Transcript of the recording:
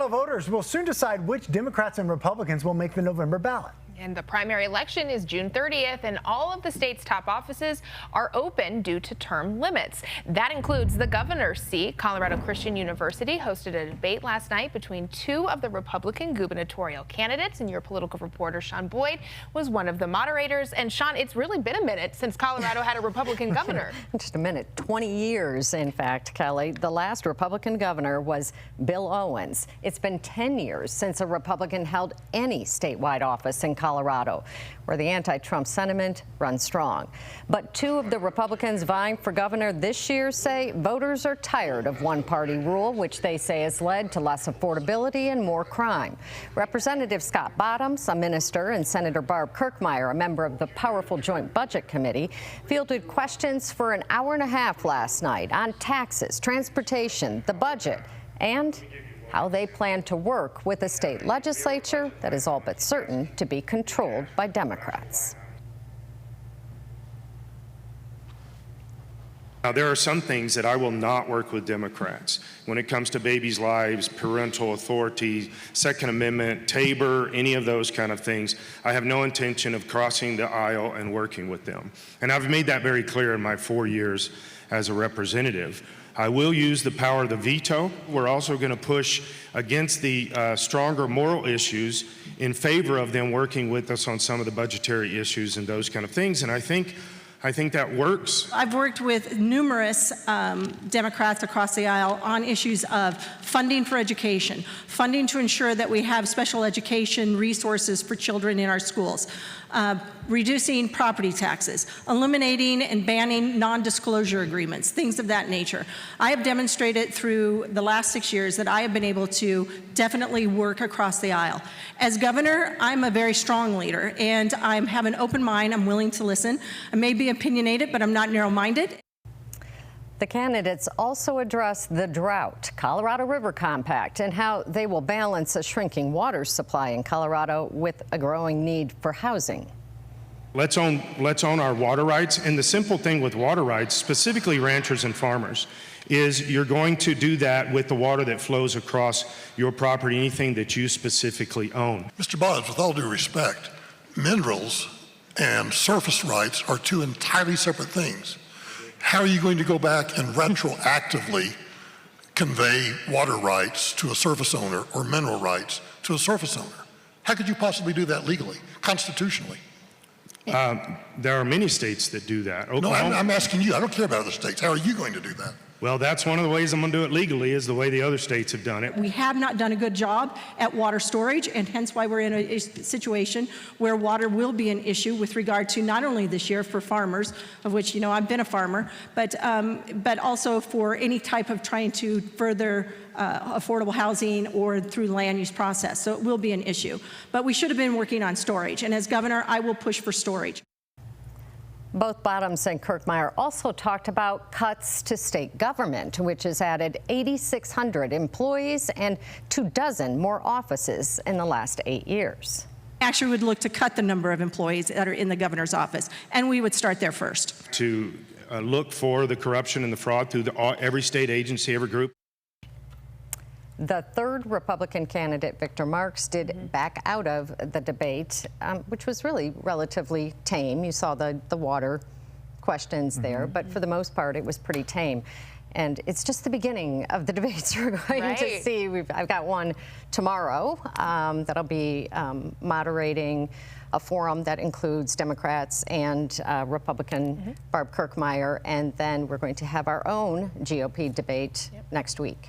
Colorado voters will soon decide which Democrats and Republicans will make the November ballot. And the primary election is June 30th, and all of the state's top offices are open due to term limits. That includes the governor's seat. Colorado Christian University hosted a debate last night between two of the Republican gubernatorial candidates, and your political reporter, Sean Boyd, was one of the moderators. And Sean, it's really been a minute since Colorado had a Republican governor. Just a minute, 20 years, in fact, Kelly. The last Republican governor was Bill Owens. It's been 10 years since a Republican held any statewide office in Colorado, where the anti-Trump sentiment runs strong. But two of the Republicans vying for governor this year say voters are tired of one-party rule, which they say has led to less affordability and more crime. Representative Scott Bottoms, a minister, and Senator Barb Kirkmeyer, a member of the powerful Joint Budget Committee, fielded questions for an hour and a half last night on taxes, transportation, the budget, and how they plan to work with a state legislature that is all but certain to be controlled by Democrats. Now, there are some things that I will not work with Democrats when it comes to babies' lives, parental authority, Second Amendment, Tabor, any of those kind of things. I have no intention of crossing the aisle and working with them. And I've made that very clear in my 4 years as a representative. I will use the power of the veto. We're also going to push against the stronger moral issues in favor of them working with us on some of the budgetary issues and those kind of things. And I think that works. I've worked with numerous Democrats across the aisle on issues of funding for education, funding to ensure that we have special education resources for children in our schools, reducing property taxes, eliminating and banning non-disclosure agreements, things of that nature. I have demonstrated through the last 6 years that I have been able to definitely work across the aisle. As governor, I'm a very strong leader, and I have an open mind. I'm willing to listen. I may be opinionated, but I'm not narrow-minded. The candidates also address the drought, Colorado River Compact, and how they will balance a shrinking water supply in Colorado with a growing need for housing. Let's own our water rights. And the simple thing with water rights, specifically ranchers and farmers, is you're going to do that with the water that flows across your property, anything that you specifically own. Mr. Boggs, with all due respect, minerals and surface rights are two entirely separate things. How are you going to go back and retroactively convey water rights to a surface owner or mineral rights to a surface owner? How could you possibly do that legally, constitutionally? There are many states that do that. No, I'm asking you. I don't care about other states. How are you going to do that? Well, that's one of the ways I'm going to do it legally, is the way the other states have done it. We have not done a good job at water storage, and hence why we're in a situation where water will be an issue with regard to not only this year for farmers, of which, you know, I've been a farmer, but also for any type of trying to further affordable housing or through the land use process. So it will be an issue. But we should have been working on storage, and as governor, I will push for storage. Both Bottoms and Kirkmeyer also talked about cuts to state government, which has added 8,600 employees and 24 more offices in the last 8 years. Actually would look to cut the number of employees that are in the governor's office, and we would start there first. To look for the corruption and the fraud through every state agency, every group. The third Republican candidate, Victor Marks, did back out of the debate, which was really relatively tame. You saw the water questions there, but for the most part, it was pretty tame. And it's just the beginning of the debates we're going to see. I've got one tomorrow that'll be moderating a forum that includes Democrats and Republican Barb Kirkmeyer, and then we're going to have our own GOP debate next week.